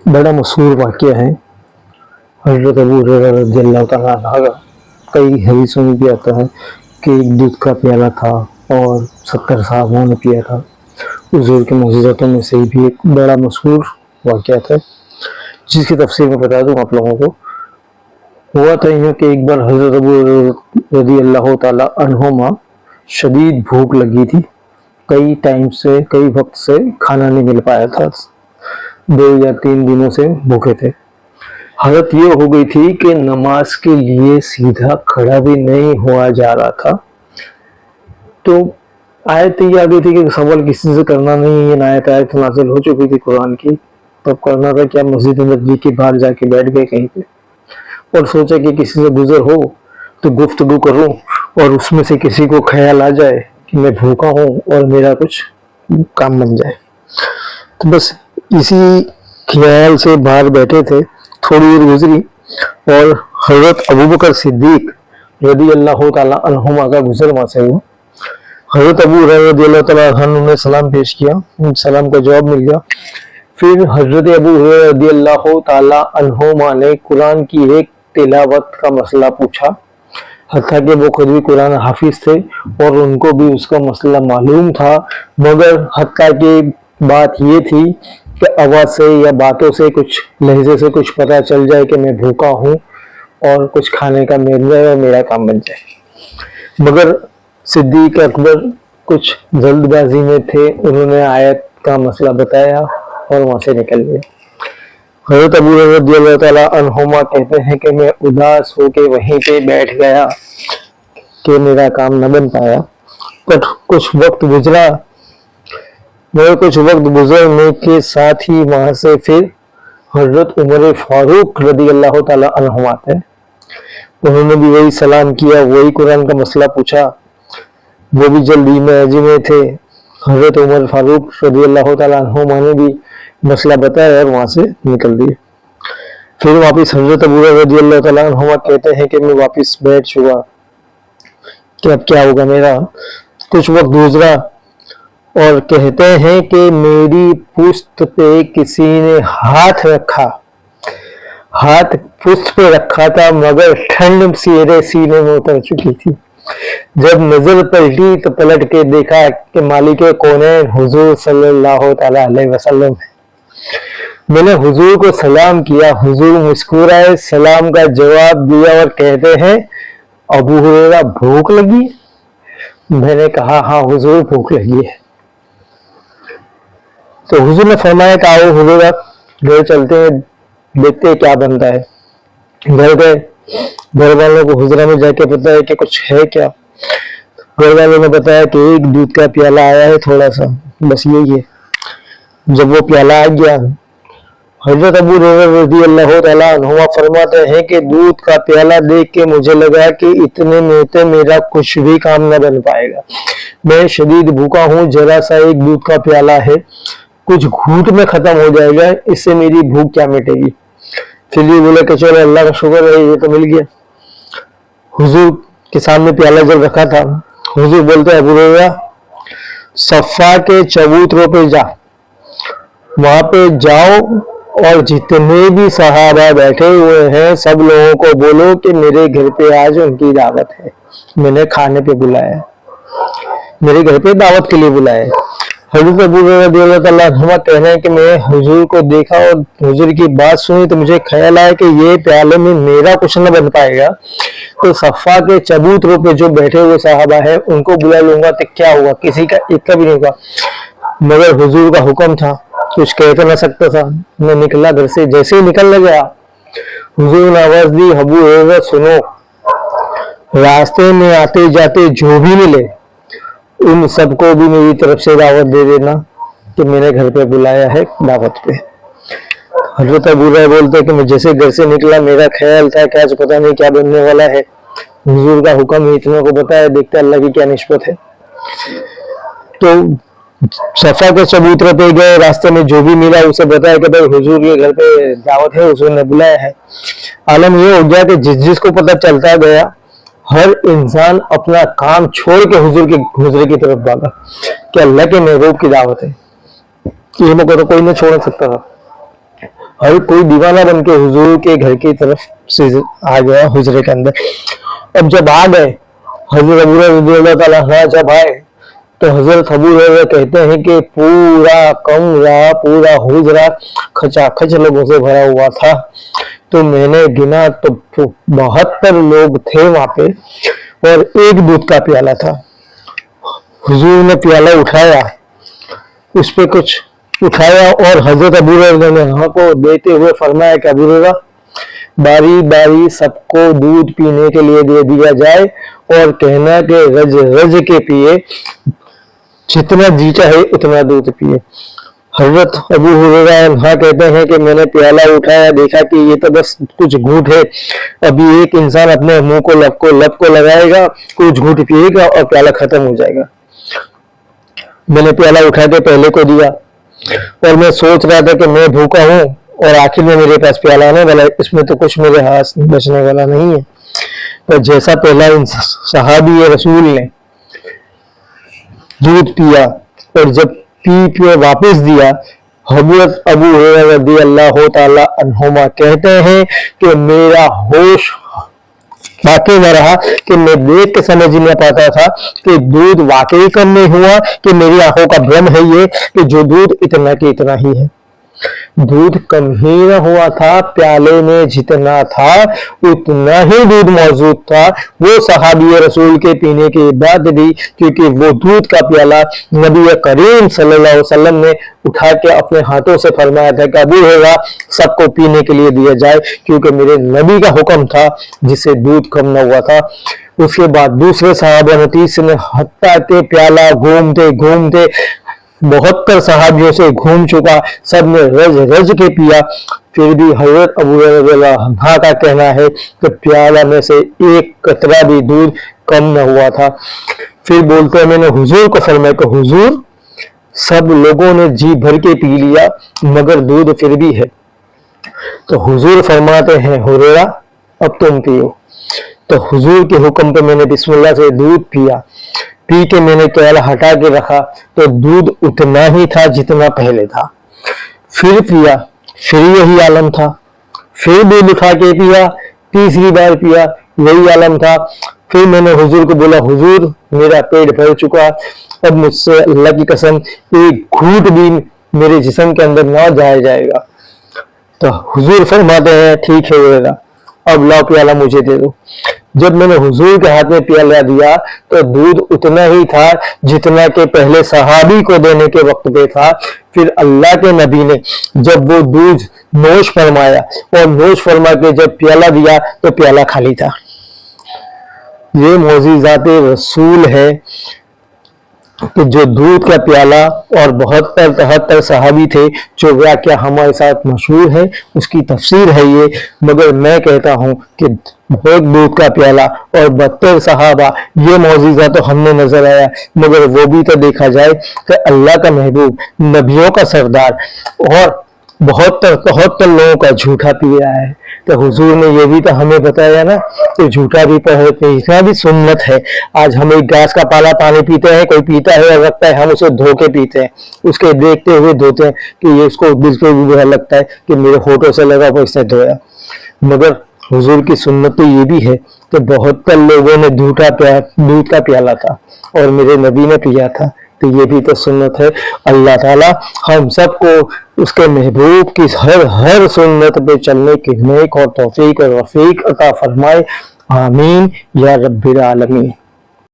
बड़ा मशहूर वाक़या है हज़रत अबू हुरैरा रज़ियल्लाहु तआला अन्हु का। कई हदीसों में भी आता है कि एक दूध का प्याला था और 70 साहबों ने पिया था। हुज़ूर के मुअज़्ज़िज़ातों में से भी एक बड़ा मशहूर वाक़या है, जिसकी तफ़सीर मैं बता दूँ आप लोगों को। हुआ था यूँ कि एक बार हज़रत अबू हुरैरा रज़ियल्लाहु तआला अन्हुमा शदीद भूख लगी थी। कई वक्त से खाना नहीं मिल पाया था, 2 या 3 दिनों से भूखे थे। हालत ये हो गई थी कि नमाज के लिए सीधा खड़ा भी नहीं हुआ जा रहा था। तो आयत ये आ गई थी कि सवाल किसी से करना नहीं है। आयत नाज़िल हो चुकी थी कुरान की। तब करना था क्या, मस्जिद नबवी के बाहर जाके बैठ गए कहीं पे और सोचा कि किसी से गुजर हो तो गुफ्तगू करूं और उसमें से किसी को ख्याल आ जाए कि मैं भूखा हूं और मेरा कुछ काम बन जाए। तो बस इसी ख्याल से बाहर बैठे थे। थोड़ी देर गुजरी और हज़रत अबू बकर सिद्दीक रज़ियल्लाहु तआला अन्हुमा का गुजर वहां से हुआ। हज़रत अबू हुरैरा रज़ियल्लाहु तआला अन्हु ने सलाम पेश किया, सलाम का जवाब मिल गया। फिर हज़रत अबू हुरैरा रज़ियल्लाहु तआला अन्हुमा ने कुरान की एक तिलावत का मसला पूछा। हत्ता कि वो खुद भी कुरान हाफिज थे और उनको भी उसका मसला मालूम था, मगर हत्ता की बात ये थी कि आवाज़ से या बातों से, कुछ लहजे से कुछ पता चल जाए कि मैं भूखा हूँ और कुछ खाने का मिल जाए और मेरा काम बन जाए। मगर सिद्दीक अकबर कुछ जल्दबाजी में थे, उन्होंने आयत का मसला बताया और वहाँ से निकल गए। हज़रत अबू हुरैरा रज़ियल्लाहु तआला अन्हुमा कहते हैं कि मैं उदास होकर वहीं पे बैठ गया कि मेरा काम न बन पाया। पर कुछ वक्त गुजरने के साथ ही वहां से फिर हज़रत उमर फारूक रज़ियल्लाहु तआला अन्हु आते हैं। उन्होंने भी वही सलाम किया, वही कुरान का मसला पूछा। वो भी जल्दी में थे। हज़रत उमर फारूक रज़ियल्लाहु तआला अन्हुमा ने भी मसला बताया और वहां से निकल दिए। फिर वापस हज़रत अबू हुरैरा रज़ियल्लाहु तआला अन्हुमा कहते हैं कि मैं वापस बैठ चुका कि अब क्या होगा मेरा। कुछ वक्त गुजरा और कहते हैं कि मेरी पुश्त पे किसी ने हाथ पुश्त पे रखा था, मगर ठंड मेरे सीने में उतर चुकी थी। जब नजर पलटी तो पलट के देखा कि मालिक कौनैन हुजूर सल्लल्लाहु तआला अलैहि वसल्लम है। मैंने हुजूर को सलाम किया, हुजूर मुस्कुराए, सलाम का जवाब दिया और कहते हैं अबू हुरैरा भूख लगी? मैंने कहा हाँ हुजूर भूख लगी है। तो हुजूर ने फरमाया कि आओ हुजूर घर चलते हैं, देखते हैं क्या बनता है। घर गए, घर वालों को हुजरा में जाके पता है कि कुछ है क्या। घर वालों ने बताया कि एक दूध का प्याला आया है थोड़ा सा, बस यही है। जब वो प्याला आ गया, हज़रत अबू हुरैरा रज़ियल्लाहु तआला अन्हुमा फरमाते हैं कि दूध का प्याला देख के मुझे लगा कि इतने में तो मेरा कुछ भी काम न बन पाएगा। मैं शदीद भूखा हूँ, जरा सा एक दूध का प्याला है, कुछ घूंट में खत्म हो जाएगा, इससे मेरी भूख क्या मिटेगी। फिर ये बोले कि चलो अल्लाह का शुक्र है ये तो मिल गया। हुजूर के सामने प्याला जब रखा था, हुजूर बोलते अबू हुरैरा सफ़ा के चबूतरों पे जा, वहां पे जाओ और जितने भी सहाबा बैठे हुए हैं सब लोगों को बोलो कि मेरे घर पे आज उनकी दावत है, मैंने खाने पे बुलाया, मेरे घर पे दावत के लिए बुलाया। हज़रत अबू हुरैरा रज़ियल्लाहु तआला अन्हु कहना है कि मैं हुजूर को देखा और हुजूर की बात सुनी तो मुझे ख्याल आया कि ये प्याले में मेरा कुछ न बन पाएगा, तो सफ़ा के चबूतरों पे जो बैठे हुए सहाबा है उनको बुला लूंगा तो क्या हुआ, किसी का एक का भी नहीं होगा। मगर हुजूर का हुक्म था, कुछ कह तो ना सकता था। मैं निकला घर से, जैसे ही निकलने गया हुजूर ने आवाज दी अबू हुरैरा सुनो, रास्ते में आते जाते जो भी मिले उन सबको भी मेरी तरफ से दावत दे देना कि मेरे घर पे बुलाया है दावत पे। हज़रत अबू हुरैरा बोलते कि मैं जैसे घर से निकला मेरा ख्याल था कि आज पता नहीं क्या बनने वाला है। हुजूर का हुक्म ही इतनों को बताया, देखते अल्लाह की क्या निस्बत है। तो सफा के चबूतरे पे गए, रास्ते में जो भी मिला उसे बताया कि भाई हुजूर के घर पे दावत है, हुजूर ने बुलाया है। आलम ये हो गया कि जिस जिसको पता चलता गया हर इंसान अपना काम छोड़ के हुजूर की तरफ भागा कि अल्लाह के महबूब की दावत है। ये मौका तो कोई नहीं छोड़ सकता था। हर कोई दीवाना बन के हुजूर के घर की तरफ से आ गया हुजरे के अंदर। अब जब आ गए हजरत अबू हुरैरा रज़ियल्लाहु ताला अन्हु जब आए तो हजरत अबू हुरैरा कहते हैं कि पूरा कमरा पूरा हुजरा खचाखच लोगों से भरा हुआ था। तो मैंने गिना तो 72 लोग थे वहां पे और एक दूध का प्याला था। हुजूर ने प्याला उठाया, उस पे कुछ उठाया और हजरत अबू हुरैरा ने को देते हुए फरमाया कि अबू हुरैरा बारी बारी सबको दूध पीने के लिए दे दिया जाए और कहना कि रज रज के पिए, जितना जी चाहे उतना दूध पिए। हजरत अबू हुरैरा कहते हैं कि मैंने प्याला उठाया, देखा कि ये तो बस कुछ घूंट है, अभी एक इंसान अपने मुंह को लब को लगाएगा, कुछ घूंट पिएगा और प्याला खत्म हो जाएगा। मैंने प्याला उठा के पहले को दिया और मैं सोच रहा था कि मैं भूखा हूं और आखिर में मेरे पास प्याला आने वाला है, इसमें तो कुछ मेरे हाथ बचने वाला नहीं है। तो जैसा पहला सहाबी रसूल ने दूध पिया और जब पी वापस दिया, हजरत अबू हुरैरा रज़ियल्लाहु ताला अन्हुमा कहते हैं कि मेरा होश बाकी न रहा कि मैं देख के समझ नहीं पाता था कि दूध वाकई कम नहीं हुआ कि मेरी आंखों का भ्रम है ये कि जो दूध इतना कि इतना ही है। दूध कम ही न हुआ था, प्याले में जितना था उतना ही दूध मौजूद था। वो सहाबी रसूल के पीने के बाद भी, क्योंकि वो दूध का प्याला नबी करीम सल्लल्लाहु अलैहि वसल्लम ने उठा के अपने हाथों से फरमाया था कि अबू हुरैरा सबको पीने के लिए दिया जाए, क्योंकि मेरे नबी का हुक्म था जिससे दूध कम न हुआ था। उसके बाद दूसरे सहाबा ने तीसरे हत्ता के प्याला घूमते घूमते 72 सहाबियों से घूम चुका, सब ने रज रज के पिया, फिर भी हजरत अबू हुरैरा का कहना है कि प्याला में से एक कतरा भी दूध कम न हुआ था। फिर बोलते हैं मैंने हुजूर को फरमाया कि हुजूर सब लोगों ने जी भर के पी लिया मगर दूध फिर भी है। तो हुजूर फरमाते हैं हुरैरा अब तुम पियो। तो हुजूर के हुक्म पे मैंने बिस्मिल्लाह से दूध पिया, पी के मैंने प्याला हटा के रखा तो दूध उतना ही था जितना पहले था। फिर पिया, फिर यही आलम था, फिर दूध उठा के पिया, तीसरी बार पिया, यही आलम था। फिर मैंने हुजूर को बोला हुजूर मेरा पेट भर चुका, अब मुझसे अल्लाह की कसम एक घूंट भी मेरे जिस्म के अंदर ना जाएगा। तो हुजूर फरमाते हैं ठीक है हुरैरा अब लाओ प्याला मुझे दे दो। जब मैंने हुजूर के हाथ में प्याला दिया तो दूध उतना ही था जितना के पहले सहाबी को देने के वक्त पे था। फिर अल्लाह के नबी ने जब वो दूध नोश फरमाया और नोश फरमा के जब प्याला दिया तो प्याला खाली था। ये मौजिज़ाते रसूल है कि जो दूध का प्याला और 72-73 सहाबी थे जो वाक़या हमारे साथ मशहूर है, उसकी तफसीर है ये। मगर मैं कहता हूँ कि बहुत दूध का प्याला और 72 सहाबा, ये मौजिज़ा तो हमने नजर आया, मगर वो भी तो देखा जाए कि अल्लाह का महबूब, नबियों का सरदार और 72 लोगों का झूठा पी रहा है। तो हुजूर ने ये भी तो हमें बताया ना कि झूठा भी पीना भी सुन्नत है। आज हम एक गैस का पाला पानी पीते हैं, कोई पीता है और रखता है, हम उसे धो के पीते हैं, उसके देखते हुए धोते हैं कि ये उसको बिल्कुल भी बुरा लगता है कि मेरे होठों से लगा वो इसने धोया। मगर हुजूर की सुन्नत तो ये भी है कि 72 लोगों ने दूध का प्याला था और मेरे नबी ने पिया था, तो ये भी तो सुन्नत है। अल्लाह ताला हम सबको उसके महबूब की हर सुन्नत पे चलने की नेक और तौफीक और रफीक अता फरमाए। आमीन या रब्बिल आलमीन।